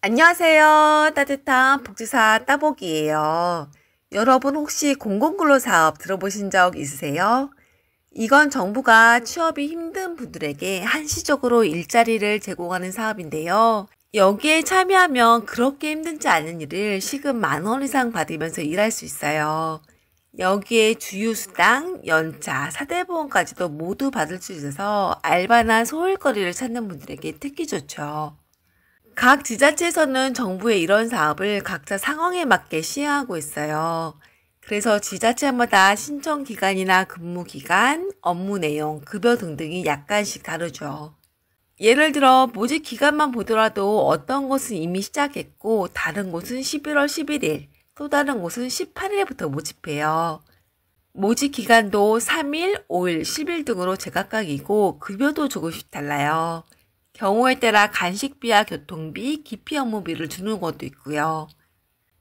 안녕하세요. 따뜻한 복지사 따복이에요. 여러분 혹시 공공근로사업 들어보신 적 있으세요? 이건 정부가 취업이 힘든 분들에게 한시적으로 일자리를 제공하는 사업인데요. 여기에 참여하면 그렇게 힘들지 않은 일을 시급 10,000원 이상 받으면서 일할 수 있어요. 여기에 주휴수당, 연차, 사대보험까지도 모두 받을 수 있어서 알바나 소일거리를 찾는 분들에게 특히 좋죠. 각 지자체에서는 정부의 이런 사업을 각자 상황에 맞게 시행하고 있어요. 그래서 지자체마다 신청 기간이나 근무 기간, 업무 내용, 급여 등등이 약간씩 다르죠. 예를 들어 모집 기간만 보더라도 어떤 곳은 이미 시작했고 다른 곳은 11월 11일, 또 다른 곳은 18일부터 모집해요. 모집 기간도 3일, 5일, 10일 등으로 제각각이고 급여도 조금씩 달라요. 경우에 따라 간식비와 교통비, 기피 업무비를 주는 곳도 있고요.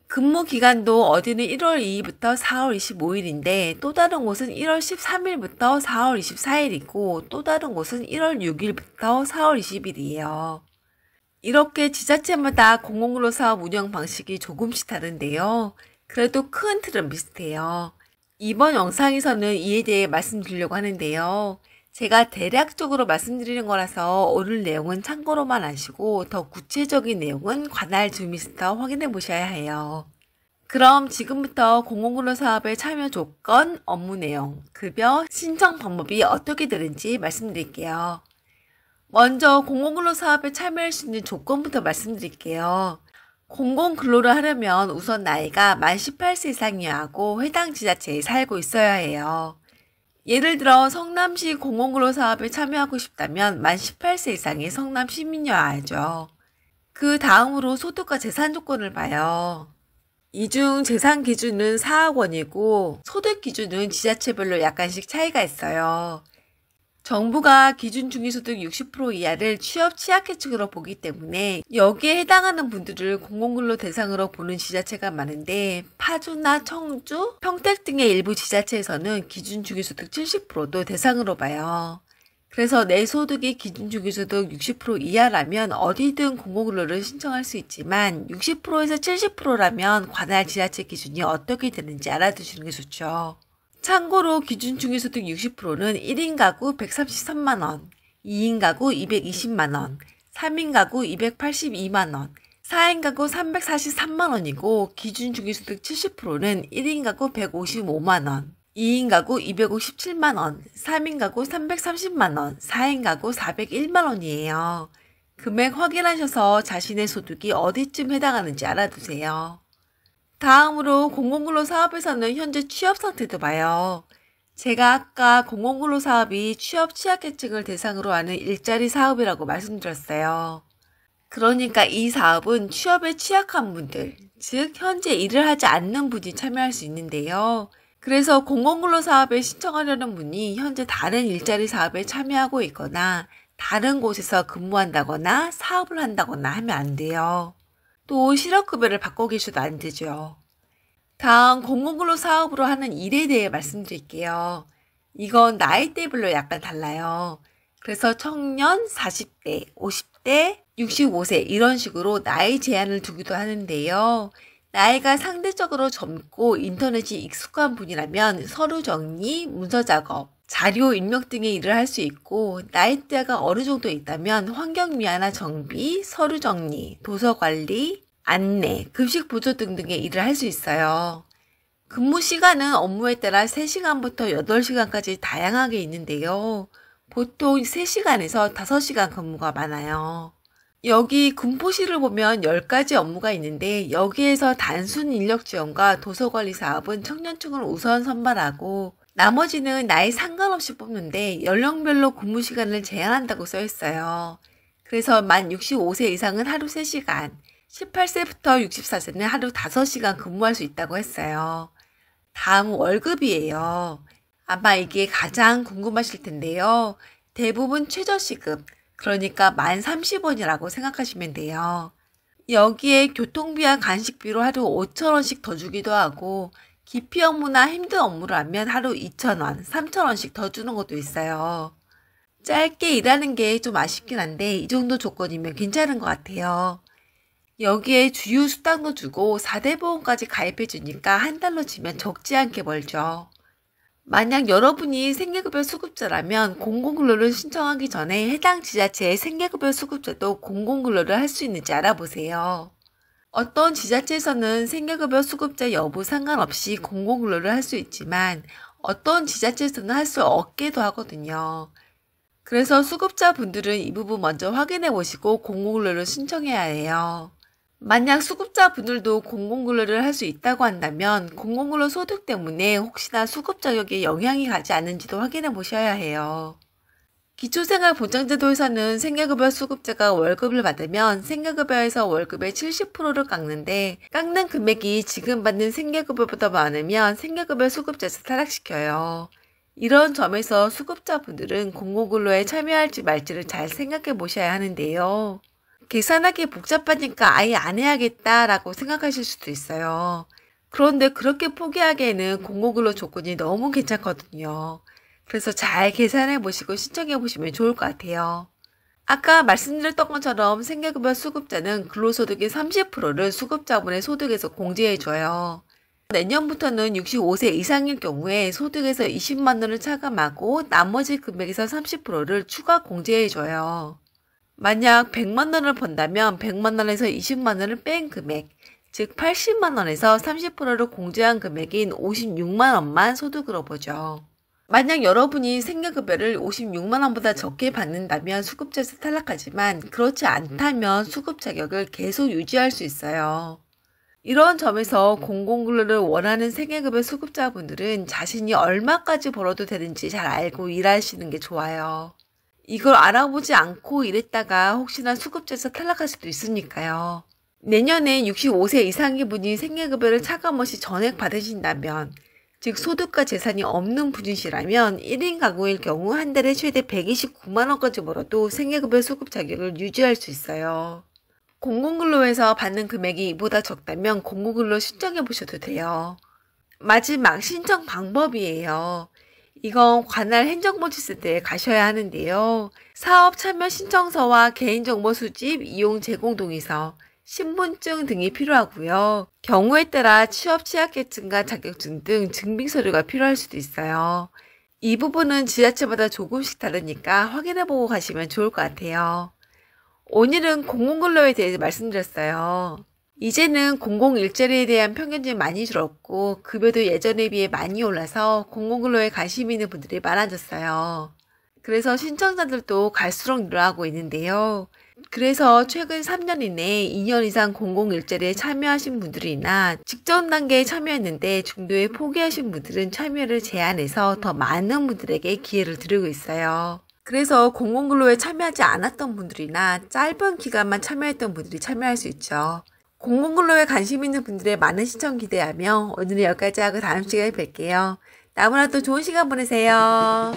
근무 기간도 어디는 1월 2일부터 4월 25일인데 또 다른 곳은 1월 13일부터 4월 24일이고 또 다른 곳은 1월 6일부터 4월 20일이에요. 이렇게 지자체마다 공공근로 사업 운영 방식이 조금씩 다른데요. 그래도 큰 틀은 비슷해요. 이번 영상에서는 이에 대해 말씀드리려고 하는데요. 제가 대략적으로 말씀드리는 거라서 오늘 내용은 참고로만 하시고 더 구체적인 내용은 관할 주민센터 확인해 보셔야 해요. 그럼 지금부터 공공근로 사업의 참여 조건, 업무 내용, 급여, 신청 방법이 어떻게 되는지 말씀드릴게요. 먼저 공공근로 사업에 참여할 수 있는 조건부터 말씀드릴게요. 공공근로를 하려면 우선 나이가 만 18세 이상이어야 하고 해당 지자체에 살고 있어야 해요. 예를 들어 성남시 공공근로 사업에 참여하고 싶다면 만 18세 이상의 성남 시민이어야 하죠. 그 다음으로 소득과 재산 조건을 봐요. 이 중 재산 기준은 4억 원이고 소득 기준은 지자체별로 약간씩 차이가 있어요. 정부가 기준 중위소득 60% 이하를 취업 취약계층으로 보기 때문에 여기에 해당하는 분들을 공공근로 대상으로 보는 지자체가 많은데 파주나 청주, 평택 등의 일부 지자체에서는 기준 중위소득 70%도 대상으로 봐요. 그래서 내 소득이 기준 중위소득 60% 이하라면 어디든 공공근로를 신청할 수 있지만 60%에서 70%라면 관할 지자체 기준이 어떻게 되는지 알아두시는 게 좋죠. 참고로 기준 중위소득 60%는 1인 가구 133만원, 2인 가구 220만원, 3인 가구 282만원, 4인 가구 343만원이고 기준 중위소득 70%는 1인 가구 155만원, 2인 가구 257만원, 3인 가구 330만원, 4인 가구 401만원이에요. 금액 확인하셔서 자신의 소득이 어디쯤 해당하는지 알아두세요. 다음으로 공공근로 사업에서는 현재 취업 상태도 봐요. 제가 아까 공공근로 사업이 취업 취약계층을 대상으로 하는 일자리 사업이라고 말씀드렸어요. 그러니까 이 사업은 취업에 취약한 분들, 즉 현재 일을 하지 않는 분이 참여할 수 있는데요. 그래서 공공근로 사업에 신청하려는 분이 현재 다른 일자리 사업에 참여하고 있거나 다른 곳에서 근무한다거나 사업을 한다거나 하면 안 돼요. 또 실업급여를 받고 계셔도 안 되죠. 다음 공공근로 사업으로 하는 일에 대해 말씀드릴게요. 이건 나이대별로 약간 달라요. 그래서 청년 40대, 50대, 65세 이런 식으로 나이 제한을 두기도 하는데요. 나이가 상대적으로 젊고 인터넷이 익숙한 분이라면 서류 정리, 문서 작업, 자료 입력 등의 일을 할 수 있고 나이대가 어느 정도 있다면 환경 미화나 정비, 서류 정리, 도서 관리, 안내, 급식 보조 등등의 일을 할 수 있어요. 근무 시간은 업무에 따라 3시간부터 8시간까지 다양하게 있는데요. 보통 3시간에서 5시간 근무가 많아요. 여기 군포시를 보면 10가지 업무가 있는데 여기에서 단순 인력 지원과 도서관리 사업은 청년층을 우선 선발하고 나머지는 나이 상관없이 뽑는데 연령별로 근무 시간을 제한한다고 써 있어요. 그래서 만 65세 이상은 하루 3시간, 18세부터 64세는 하루 5시간 근무할 수 있다고 했어요. 다음 월급이에요. 아마 이게 가장 궁금하실 텐데요. 대부분 최저시급, 그러니까 만 30원이라고 생각하시면 돼요. 여기에 교통비와 간식비로 하루 5,000원씩 더 주기도 하고 기피 업무나 힘든 업무를 하면 하루 2,000원, 3,000원씩 더 주는 것도 있어요. 짧게 일하는 게 좀 아쉽긴 한데 이 정도 조건이면 괜찮은 것 같아요. 여기에 주유 수당도 주고 4대 보험까지 가입해 주니까 한 달로 치면 적지 않게 벌죠. 만약 여러분이 생계급여 수급자라면 공공근로를 신청하기 전에 해당 지자체의 생계급여 수급자도 공공근로를 할 수 있는지 알아보세요. 어떤 지자체에서는 생계급여 수급자 여부 상관없이 공공근로를 할 수 있지만 어떤 지자체에서는 할 수 없게도 하거든요. 그래서 수급자분들은 이 부분 먼저 확인해 보시고 공공근로를 신청해야 해요. 만약 수급자분들도 공공근로를 할 수 있다고 한다면 공공근로 소득 때문에 혹시나 수급 자격에 영향이 가지 않는지도 확인해 보셔야 해요. 기초생활보장제도에서는 생계급여 수급자가 월급을 받으면 생계급여에서 월급의 70%를 깎는데 깎는 금액이 지금 받는 생계급여보다 많으면 생계급여 수급자에서 탈락시켜요. 이런 점에서 수급자분들은 공공근로에 참여할지 말지를 잘 생각해 보셔야 하는데요. 계산하기 복잡하니까 아예 안 해야겠다라고 생각하실 수도 있어요. 그런데 그렇게 포기하기에는 공공근로 조건이 너무 괜찮거든요. 그래서 잘 계산해 보시고 신청해 보시면 좋을 것 같아요. 아까 말씀드렸던 것처럼 생계급여 수급자는 근로소득의 30%를 수급자분의 소득에서 공제해줘요. 내년부터는 65세 이상일 경우에 소득에서 20만 원을 차감하고 나머지 금액에서 30%를 추가 공제해줘요. 만약 100만 원을 번다면 100만 원에서 20만 원을 뺀 금액, 즉 80만 원에서 30%를 공제한 금액인 56만 원만 소득으로 보죠. 만약 여러분이 생계급여를 56만 원보다 적게 받는다면 수급자에서 탈락하지만 그렇지 않다면 수급 자격을 계속 유지할 수 있어요. 이런 점에서 공공근로를 원하는 생계급여 수급자분들은 자신이 얼마까지 벌어도 되는지 잘 알고 일하시는 게 좋아요. 이걸 알아보지 않고 일했다가 혹시나 수급자에서 탈락할 수도 있으니까요. 내년에 65세 이상의 분이 생계급여를 차감 없이 전액 받으신다면, 즉 소득과 재산이 없는 분이시라면 1인 가구일 경우 한 달에 최대 129만 원까지 벌어도 생계급여 수급 자격을 유지할 수 있어요. 공공근로에서 받는 금액이 이보다 적다면 공공근로 신청해 보셔도 돼요. 마지막 신청 방법이에요. 이건 관할 행정복지센터에 가셔야 하는데요. 사업 참여 신청서와 개인정보 수집, 이용 제공 동의서, 신분증 등이 필요하고요. 경우에 따라 취업 취약계층과 자격증 등 증빙 서류가 필요할 수도 있어요. 이 부분은 지자체마다 조금씩 다르니까 확인해보고 가시면 좋을 것 같아요. 오늘은 공공근로에 대해 말씀드렸어요. 이제는 공공일자리에 대한 편견이 많이 줄었고 급여도 예전에 비해 많이 올라서 공공근로에 관심 있는 분들이 많아졌어요. 그래서 신청자들도 갈수록 늘어나고 있는데요. 그래서 최근 3년 이내에 2년 이상 공공일자리에 참여하신 분들이나 직전 단계에 참여했는데 중도에 포기하신 분들은 참여를 제한해서 더 많은 분들에게 기회를 드리고 있어요. 그래서 공공근로에 참여하지 않았던 분들이나 짧은 기간만 참여했던 분들이 참여할 수 있죠. 공공근로에 관심 있는 분들의 많은 시청 기대하며 오늘은 여기까지 하고 다음 시간에 뵐게요. 나무나 또 좋은 시간 보내세요.